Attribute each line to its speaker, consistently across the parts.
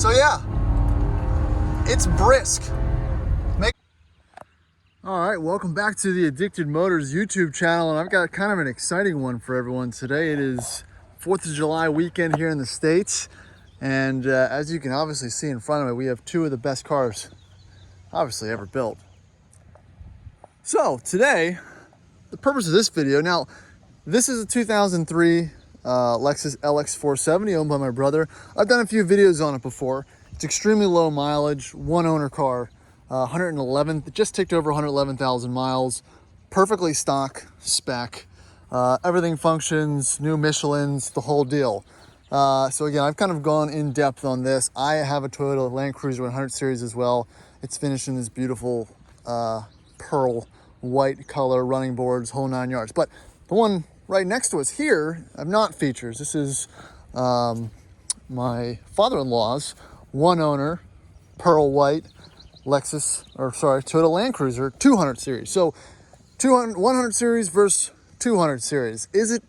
Speaker 1: So yeah, it's brisk. All right, welcome back to the Addicted Motors YouTube channel, and I've got kind of an exciting one for everyone today. It is 4th of July weekend here in the States, and as you can obviously see in front of me, we have two of the best cars obviously ever built. So today, the purpose of this video, now this is a 2003 Lexus LX 470 owned by my brother. I've done a few videos on it before. It's extremely low mileage, one owner car. 111, just ticked over 111,000 miles, perfectly stock spec, everything functions, new Michelins, the whole deal. So again, I've kind of gone in depth on this. I have a Toyota Land Cruiser 100 series as well. It's finished in this beautiful pearl white color, running boards, whole 9 yards. But the one right next to us here, I've not features. This is my father-in-law's one owner, pearl white, Toyota Land Cruiser 200 series. So 100 series versus 200 series. Is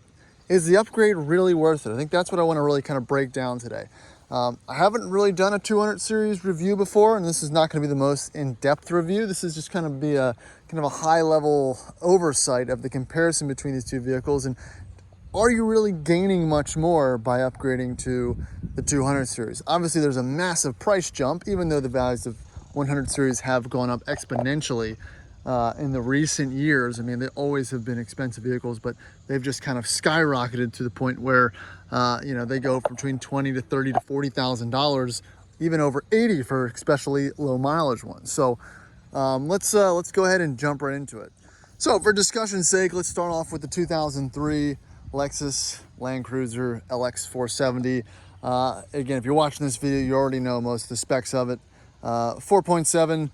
Speaker 1: the upgrade really worth it? I think that's what I want to really kind of break down today. I haven't really done a 200 series review before, and this is not going to be the most in-depth review. This is just kind of be a kind of a high-level oversight of the comparison between these two vehicles, and are you really gaining much more by upgrading to the 200 series? Obviously, there's a massive price jump, even though the values of 100 series have gone up exponentially in the recent years. I mean, they always have been expensive vehicles, but they've just kind of skyrocketed to the point where you know, they go from between $20 to $30 to $40,000, even over 80 for especially low mileage ones. So let's go ahead and jump right into it. So for discussion's sake, let's start off with the 2003 Lexus Land Cruiser LX 470. Again, if you're watching this video, you already know most of the specs of it. 4.7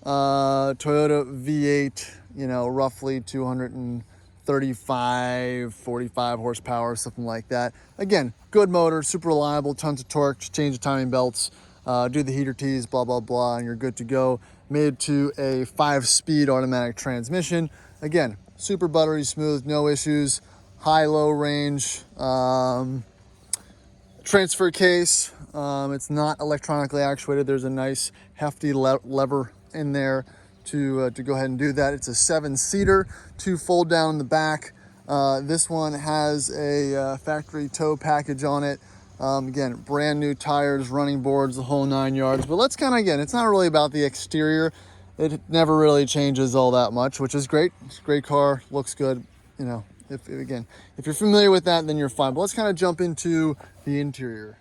Speaker 1: Toyota V8, you know, roughly 235, 45 horsepower, something like that. Again, good motor, super reliable, tons of torque, change the timing belts, do the heater tees, blah, blah, blah, and you're good to go. Made to a 5-speed automatic transmission. Again, super buttery smooth, no issues, high-low range, transfer case. It's not electronically actuated. There's a nice hefty lever in there to go ahead and do that. It's a 7-seater, 2 fold down in the back. This one has a factory tow package on it. Again, brand new tires, running boards, the whole 9 yards. But let's kind of, again, it's not really about the exterior. It never really changes all that much, which is great. It's a great car, looks good. You know, if you're familiar with that, then you're fine. But let's kind of jump into the interior.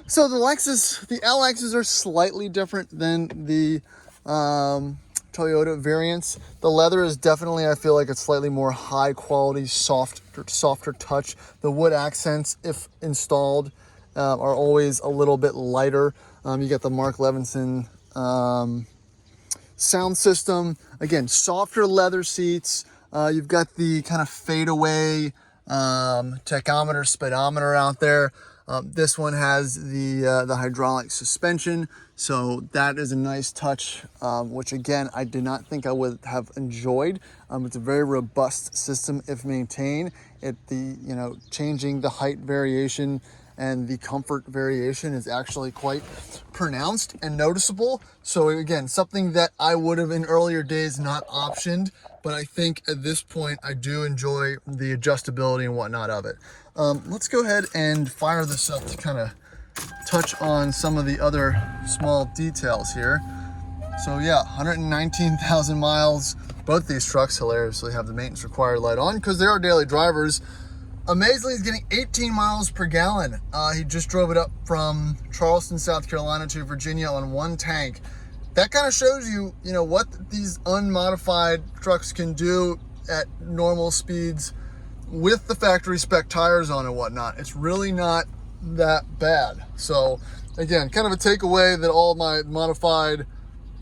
Speaker 1: So the LXs are slightly different than the Toyota variants. The leather is definitely, I feel like it's slightly more high quality, softer touch. The wood accents, if installed, are always a little bit lighter. You get the Mark Levinson sound system. Again, softer leather seats. You've got the kind of fadeaway tachometer, speedometer out there. This one has the hydraulic suspension, so that is a nice touch, which again, I did not think I would have enjoyed. It's a very robust system if maintained. Changing the height variation and the comfort variation is actually quite pronounced and noticeable. So again, something that I would have in earlier days not optioned, but I think at this point I do enjoy the adjustability and whatnot of it. Let's go ahead and fire this up to kind of touch on some of the other small details here. So yeah, 119,000 miles. Both these trucks hilariously have the maintenance required light on because they are daily drivers. Amazingly, he's getting 18 miles per gallon. He just drove it up from Charleston, South Carolina to Virginia on one tank. That kind of shows you, you know, what these unmodified trucks can do at normal speeds with the factory spec tires on and whatnot. It's really not that bad. So again, kind of a takeaway that all my modified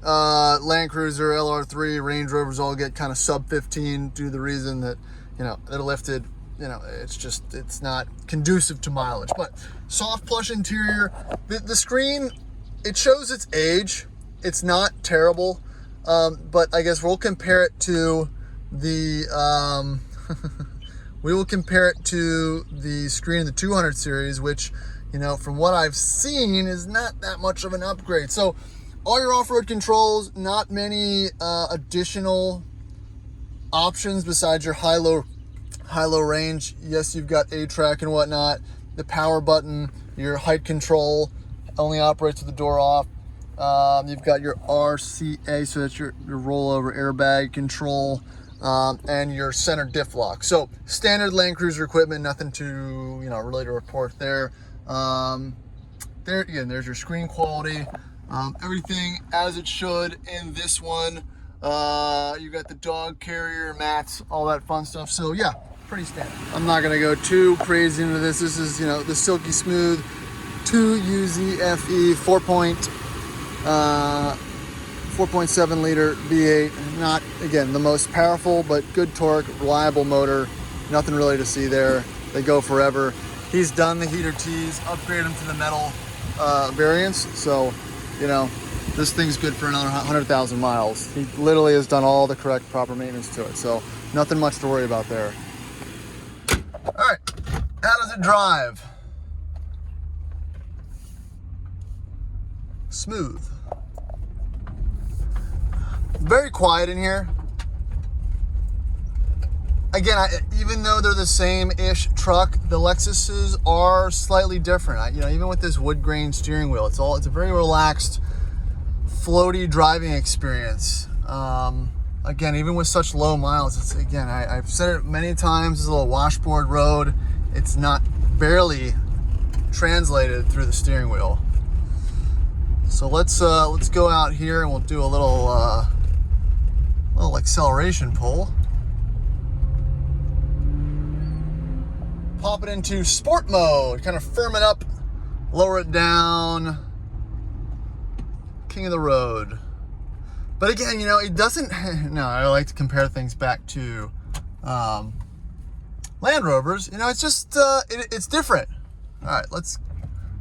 Speaker 1: Land Cruiser, LR3, Range Rovers all get kind of sub 15 due to the reason that, you know, they're lifted. You know, it's not conducive to mileage. But soft plush interior. The screen, it shows its age. It's not terrible, but I guess we'll compare it to the we will compare it to the screen in the 200 series, which, you know, from what I've seen, is not that much of an upgrade. So all your off-road controls, not many additional options besides your high-low range. Yes, you've got A-track and whatnot. The power button, your height control only operates with the door off. You've got your RCA, so that's your rollover airbag control, and your center diff lock. So standard Land Cruiser equipment, nothing to, you know, really to report there. There again, there's your screen quality. Everything as it should in this one. You got the dog carrier mats, all that fun stuff. So yeah, pretty standard. I'm not gonna go too crazy into this. This is, you know, the silky smooth 2UZFE 4.7 liter V8. Not, again, the most powerful, but good torque, reliable motor. Nothing really to see there. They go forever. He's done the heater T's, upgrade them to the metal variants. So, you know, this thing's good for another 100,000 miles. He literally has done all the correct, proper maintenance to it. So nothing much to worry about there. All right, how does it drive? Smooth. Very quiet in here. Again, even though they're the same-ish truck, the Lexuses are slightly different. You know, even with this wood grain steering wheel, it's a very relaxed, floaty driving experience. Again, even with such low miles, it's, again, I've said it many times, it's a little washboard road. It's not barely translated through the steering wheel. So let's go out here and we'll do a little acceleration pull. Pop it into sport mode, kind of firm it up, lower it down. King of the road. But again, you know, it doesn't, no, I like to compare things back to Land Rovers. You know, it's just, it's different. All right, let's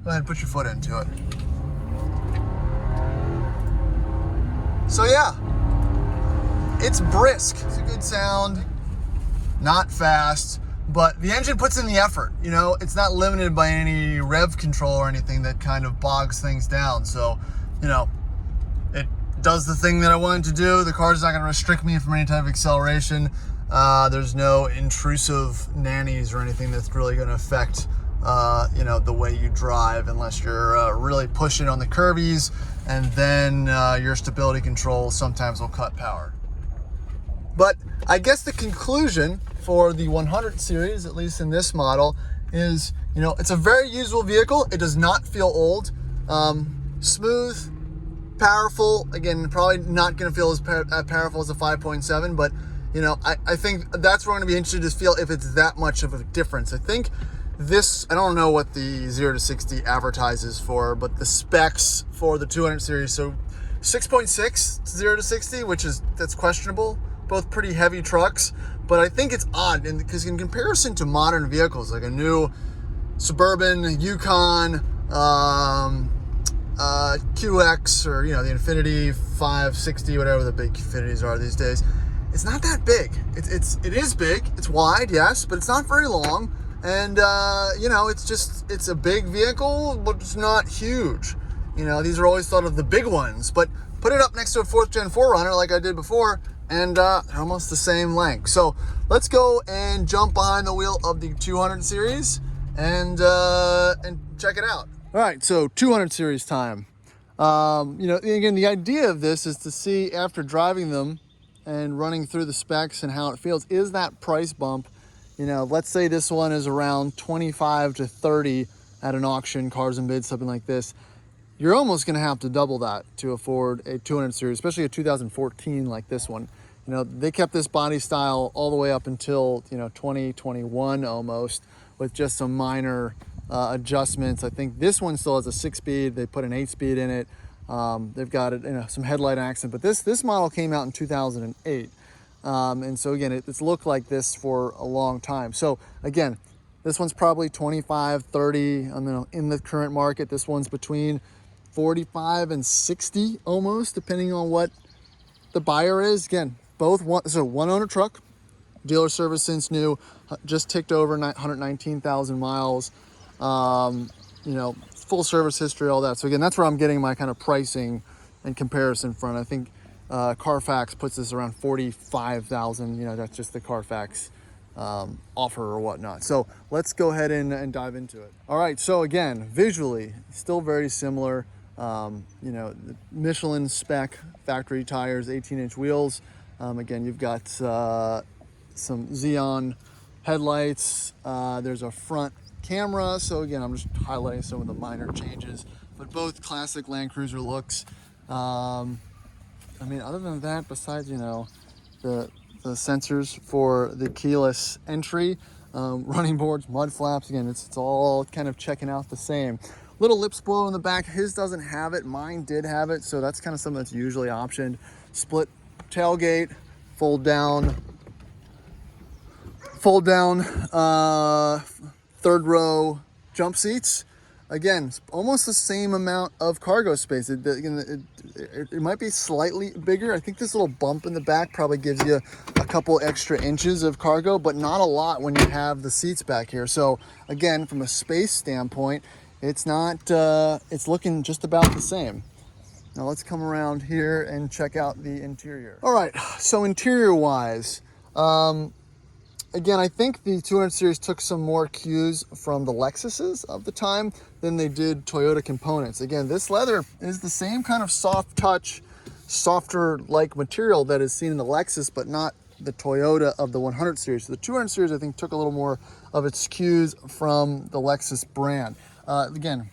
Speaker 1: go ahead and put your foot into it. So yeah, it's brisk. It's a good sound, not fast, but the engine puts in the effort. You know, it's not limited by any rev control or anything that kind of bogs things down. So, you know, it does the thing that I wanted to do. The car's not going to restrict me from any type of acceleration. There's no intrusive nannies or anything that's really going to affect, you know, the way you drive, unless you're really pushing on the curvies, and then your stability control sometimes will cut power. But I guess the conclusion for the 100 series, at least in this model, is, you know, it's a very usable vehicle. It does not feel old. Smooth, powerful. Again, probably not going to feel as powerful as a 5.7, but, you know, I think that's where I'm going to be interested to feel if it's that much of a difference. I think this, I don't know what the 0 to 60 advertises for, but the specs for the 200 series, so 6.6 0 to 60, that's questionable. Both pretty heavy trucks, but I think it's odd because in comparison to modern vehicles, like a new Suburban, Yukon, QX, or, you know, the Infiniti 560, whatever the big Infinitis are these days, it's not that big. It is big. It's wide, yes, but it's not very long. And, you know, it's a big vehicle, but it's not huge. You know, these are always thought of the big ones, but put it up next to a 4th gen 4Runner like I did before, and they're almost the same length. So let's go and jump behind the wheel of the 200 series and check it out. All right, so 200 series time. You know, again, the idea of this is to see, after driving them and running through the specs and how it feels, is that price bump. You know, let's say this one is around 25 to 30 at an auction, Cars and Bids, something like this. You're almost going to have to double that to afford a 200 series, especially a 2014 like this one. You know, they kept this body style all the way up until, you know, 2021 almost, with just some minor adjustments. I think this one still has a 6-speed. They put an 8-speed in it. They've got it, you know, some headlight accent, but this model came out in 2008. And so again, it's looked like this for a long time. So again, this one's probably 25, 30 in the current market. This one's between 45 and 60 almost, depending on what the buyer is. Again, both one owner truck, dealer service since new, just ticked over 119,000 miles. you know, full service history, all that. So again, that's where I'm getting my kind of pricing and comparison from. I think Carfax puts this around 45,000. You know, that's just the Carfax offer or whatnot. So let's go ahead and dive into it. All right, so again, visually, still very similar. You know, the Michelin spec factory tires, 18-inch wheels. Again, you've got some Xeon headlights. There's a front camera. So again, I'm just highlighting some of the minor changes, but both classic Land Cruiser looks. I mean, other than that, besides, you know, the sensors for the keyless entry, running boards, mud flaps, again, it's all kind of checking out the same. Little lip spoiler in the back. His doesn't have it. Mine did have it. So that's kind of something that's usually optioned. Split tailgate, fold down, third row jump seats. Again, almost the same amount of cargo space. It might be slightly bigger. I think this little bump in the back probably gives you a couple extra inches of cargo, but not a lot when you have the seats back here. So again, from a space standpoint, it's not, it's looking just about the same. Now let's come around here and check out the interior. All right, so interior wise, again, I think the 200 series took some more cues from the Lexuses of the time than they did Toyota components. Again, this leather is the same kind of soft touch, softer like material that is seen in the Lexus, but not the Toyota of the 100 series. So the 200 series, I think, took a little more of its cues from the Lexus brand. Again,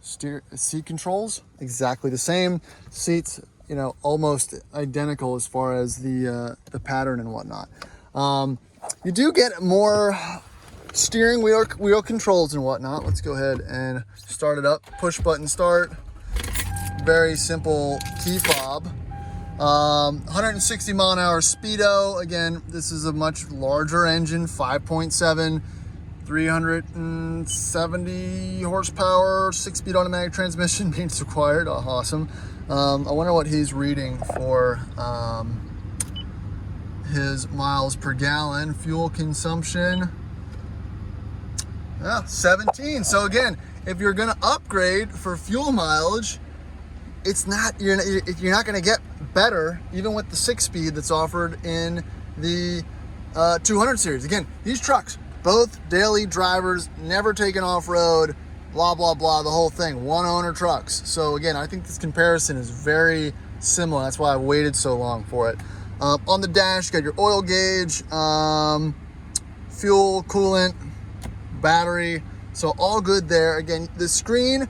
Speaker 1: seat controls, exactly the same. Seats, you know, almost identical as far as the pattern and whatnot. You do get more steering wheel controls and whatnot. Let's go ahead and start it up. Push button start. Very simple key fob. 160 mile an hour speedo. Again, this is a much larger engine, 5.7, 370 horsepower, 6-speed automatic transmission means required. Oh, awesome. I wonder what he's reading for his miles per gallon. Fuel consumption, 17. So again, if you're gonna upgrade for fuel mileage, it's not, you're not gonna get better even with the 6-speed that's offered in the 200 series. Again, these trucks, both daily drivers, never taken off-road, blah, blah, blah, the whole thing, one owner trucks. So again, I think this comparison is very similar. That's why I waited so long for it. On the dash, you got your oil gauge, fuel, coolant, battery. So all good there. Again, the screen,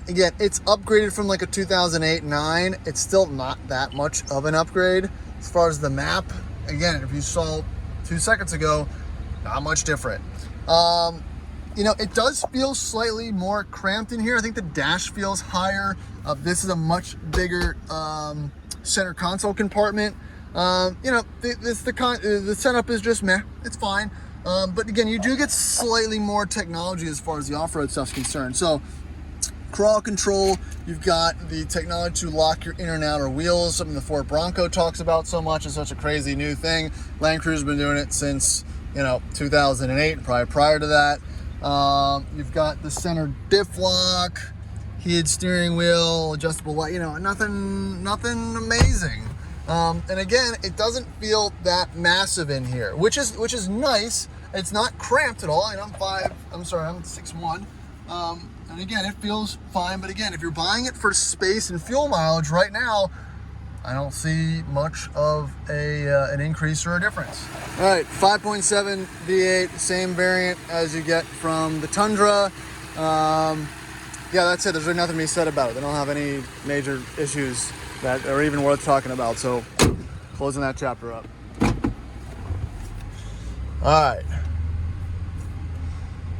Speaker 1: again, it's upgraded from like a 2008-9. It's still not that much of an upgrade. As far as the map, again, if you saw 2 seconds ago, not much different. You know, it does feel slightly more cramped in here. I think the dash feels higher. This is a much bigger center console compartment. You know, the setup is just meh. It's fine. But again, you do get slightly more technology as far as the off-road stuff's concerned. So, crawl control, you've got the technology to lock your inner and outer wheels, something the Ford Bronco talks about so much. It's such a crazy new thing. Land Cruiser's been doing it since, you know, 2008, probably prior to that. You've got the center diff lock, heated steering wheel, adjustable light, you know, nothing amazing. And again, it doesn't feel that massive in here, which is nice. It's not cramped at all. And I'm 6'1". And again, it feels fine. But again, if you're buying it for space and fuel mileage right now, I don't see much of an increase or a difference. All right, 5.7 V8, same variant as you get from the Tundra. Yeah, that's it. There's really nothing to be said about it. They don't have any major issues that are even worth talking about. So closing that chapter up. All right.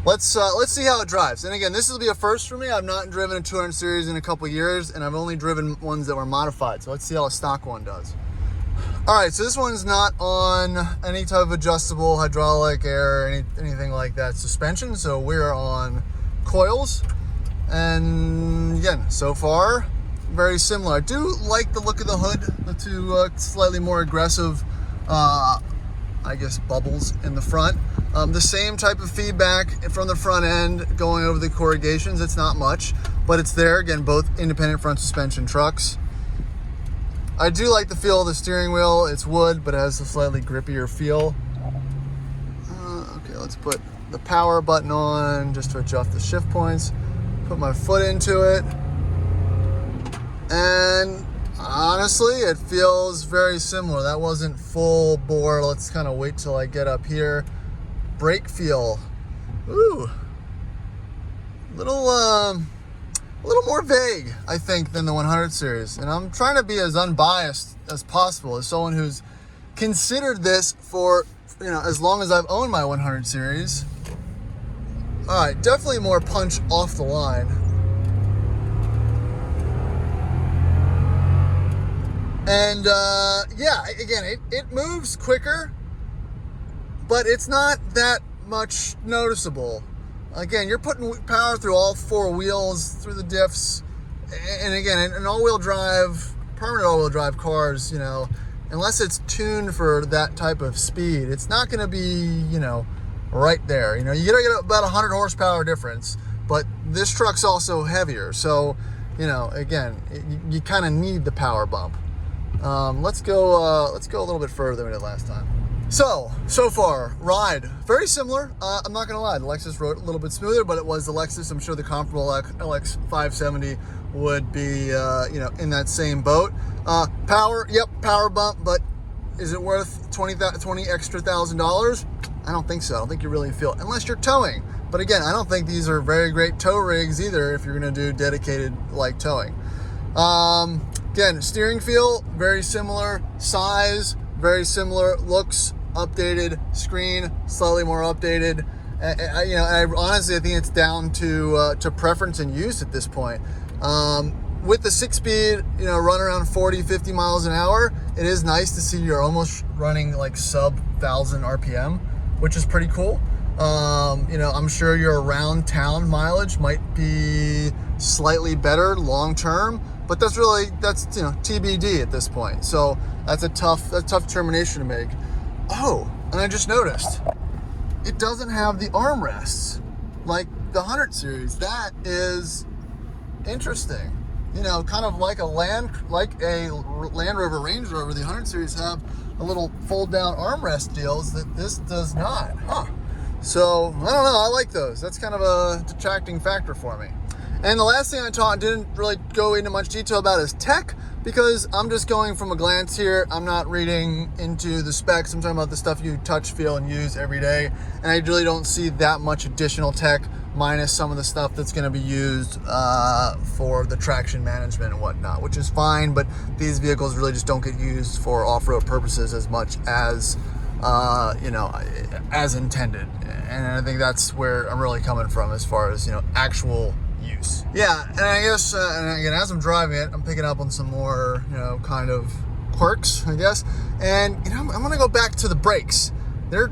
Speaker 1: Let's see how it drives. And again, this will be a first for me. I've not driven a 200 series in a couple years, and I've only driven ones that were modified. So let's see how a stock one does. All right, so this one's not on any type of adjustable hydraulic, air, anything like that suspension. So we're on coils. And again, so far, very similar. I do like the look of the hood, the two slightly more aggressive, I guess, bubbles in the front. The same type of feedback from the front end going over the corrugations. It's not much, but it's there. Again, both independent front suspension trucks. I do like the feel of the steering wheel. It's wood, but it has a slightly grippier feel. Okay, let's put the power button on just to adjust the shift points. Put my foot into it. And honestly, it feels very similar. That wasn't full bore. Let's kind of wait till I get up here. Brake feel. Ooh. A little more vague, I think, than the 100 series. And I'm trying to be as unbiased as possible as someone who's considered this for, as long as I've owned my 100 series. All right, definitely more punch off the line. And yeah, again, it moves quicker, but it's not that much noticeable. Again, you're putting power through all four wheels, through the diffs. And again, an all-wheel drive, permanent all-wheel drive cars, unless it's tuned for that type of speed, it's not going to be, right there. You got to get about 100 horsepower difference, but this truck's also heavier. So, again, you kind of need the power bump. Let's go a little bit further than we did last time. So far, ride, very similar. I'm not gonna lie, the Lexus rode a little bit smoother, but it was the Lexus. I'm sure the comparable LX 570 would be, in that same boat. Power, yep, power bump, but is it worth $20 extra $1,000? I don't think so. I don't think you really feel it, unless you're towing. But again, I don't think these are very great tow rigs either if you're gonna do dedicated like towing. Again, steering feel, very similar. Size, very similar. Looks, updated. Screen, slightly more updated. I honestly, I think it's down to preference and use at this point. With the 6-speed, run around 40, 50 miles an hour, it is nice to see you're almost running like sub 1,000 RPM, which is pretty cool. I'm sure your around town mileage might be slightly better long term, but that's TBD at this point. So that's a tough determination to make. Oh, and I just noticed it doesn't have the armrests like the 100 series. That is interesting. Kind of like a Land Rover, Range Rover, the 100 series have a little fold down armrest deals that this does not. So I don't know. I like those. That's kind of a detracting factor for me. And the last thing I didn't really go into much detail about is tech, because I'm just going from a glance here. I'm not reading into the specs. I'm talking about the stuff you touch, feel, and use every day. And I really don't see that much additional tech, minus some of the stuff that's going to be used for the traction management and whatnot, which is fine. But these vehicles really just don't get used for off-road purposes as much as, as intended. And I think that's where I'm really coming from as far as, actual use. Yeah, and I guess, and again, as I'm driving it, I'm picking up on some more, kind of quirks, I guess. And I'm gonna go back to the brakes. They're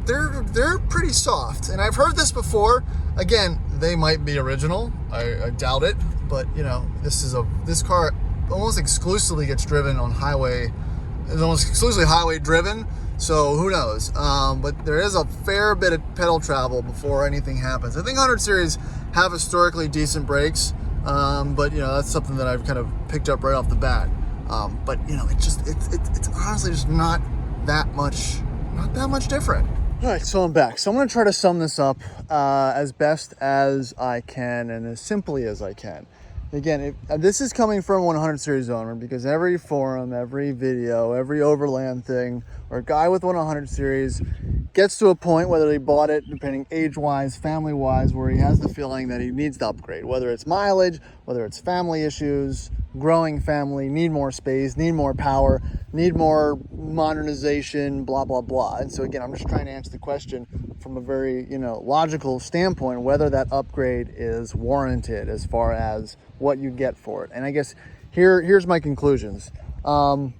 Speaker 1: pretty soft, and I've heard this before. Again, they might be original. I doubt it, but this car almost exclusively gets driven on highway. It's almost exclusively highway driven. So who knows? But there is a fair bit of pedal travel before anything happens. I think 100 series have historically decent brakes, but that's something that I've kind of picked up right off the bat. But it's honestly just not that much different. All right, so I'm back. So I'm going to try to sum this up as best as I can and as simply as I can. Again, this is coming from a 100 series owner, because every forum, every video, every overland thing, or a guy with 100 series gets to a point, whether he bought it, depending age-wise, family-wise, where he has the feeling that he needs to upgrade, whether it's mileage, whether it's family issues, growing family, need more space, need more power, need more modernization, blah, blah, blah. And so again, I'm just trying to answer the question from a very, logical standpoint, whether that upgrade is warranted as far as what you get for it. And I guess here's my conclusions. The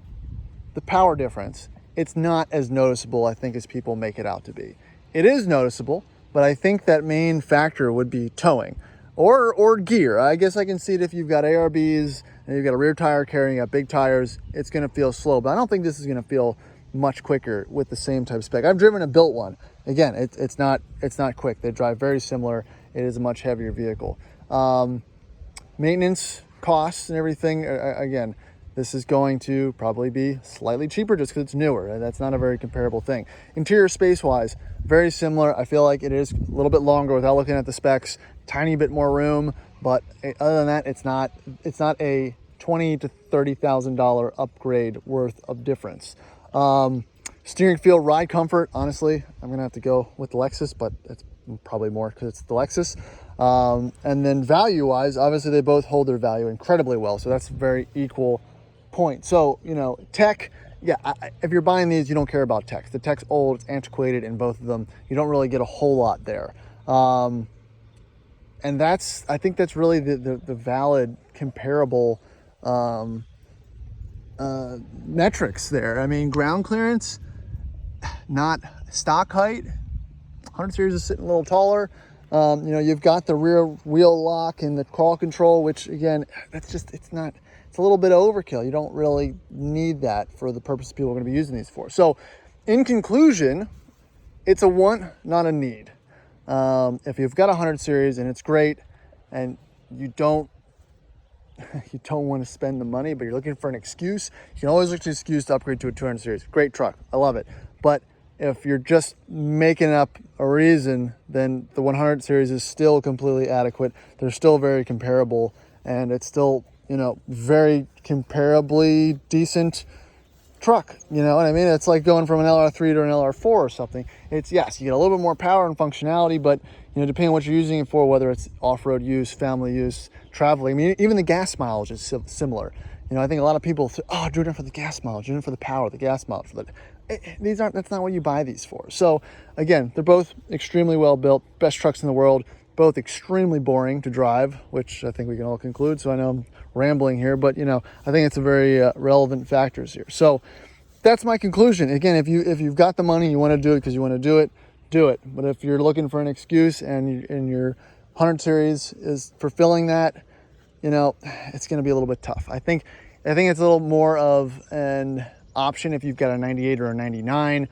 Speaker 1: power difference, it's not as noticeable, I think, as people make it out to be. It is noticeable, but I think that main factor would be towing or gear. I guess I can see it if you've got ARBs and you've got a rear tire carrying up big tires, it's going to feel slow, but I don't think this is going to feel much quicker with the same type of spec. I've driven a built one. Again, it's not quick. They drive very similar. It is a much heavier vehicle. Maintenance costs and everything, again, this is going to probably be slightly cheaper just because it's newer. That's not a very comparable thing. Interior space-wise, very similar. I feel like it is a little bit longer without looking at the specs, tiny bit more room, but other than that, it's not a $20,000 to $30,000 upgrade worth of difference. Steering feel, ride comfort, honestly, I'm gonna have to go with the Lexus, but it's probably more because it's the Lexus. And then value-wise, obviously they both hold their value incredibly well, so that's a very equal point. So, you know, tech, yeah, if you're buying these, you don't care about tech. The tech's old, it's antiquated in both of them. You don't really get a whole lot there. And I think that's really the valid comparable metrics there. I mean, ground clearance, not stock height. 100 series is sitting a little taller. You know, you've got the rear wheel lock and the crawl control, which again, it's a little bit overkill. You don't really need that for the purpose people are going to be using these for. So in conclusion, it's a want, not a need. If you've got a 100 series and it's great and you don't want to spend the money, but you're looking for an excuse, you can always look to an excuse to upgrade to a 200 series. Great truck. I love it. But if you're just making up a reason, then the 100 series is still completely adequate. They're still very comparable, and it's still, you know, very comparably decent truck. You know what I mean? It's like going from an LR3 to an LR4 or something. It's, yes, you get a little bit more power and functionality, but, you know, depending on what you're using it for, whether it's off-road use, family use, traveling, I mean, even the gas mileage is similar. You know, I think a lot of people say, oh, doing it for the gas mileage, doing it for the power, the gas mileage. But that's not what you buy these for. So again, they're both extremely well built, best trucks in the world, both extremely boring to drive, which I think we can all conclude. So I know I'm rambling here, but you know, I think it's a very relevant factors here. So that's my conclusion. Again, if you've got the money, you want to do it because you want to do it, do it. But if you're looking for an excuse and your 100 series is fulfilling that, you know, it's going to be a little bit tough. I think it's a little more of an option if you've got a 98 or a 99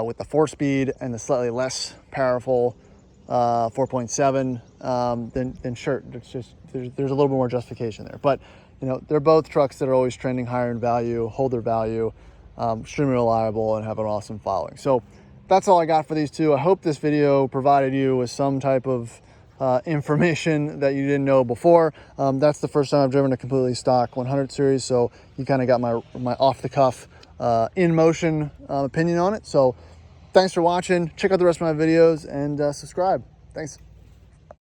Speaker 1: with the 4-speed and the slightly less powerful 4.7, then sure, there's a little bit more justification there. But you know, they're both trucks that are always trending higher in value, hold their value, extremely reliable, and have an awesome following. So that's all I got for these two. I hope this video provided you with some type of information that you didn't know before. That's the first time I've driven a completely stock 100 series, so you kind of got my off-the-cuff in motion opinion on it. So thanks for watching. Check out the rest of my videos and subscribe. Thanks.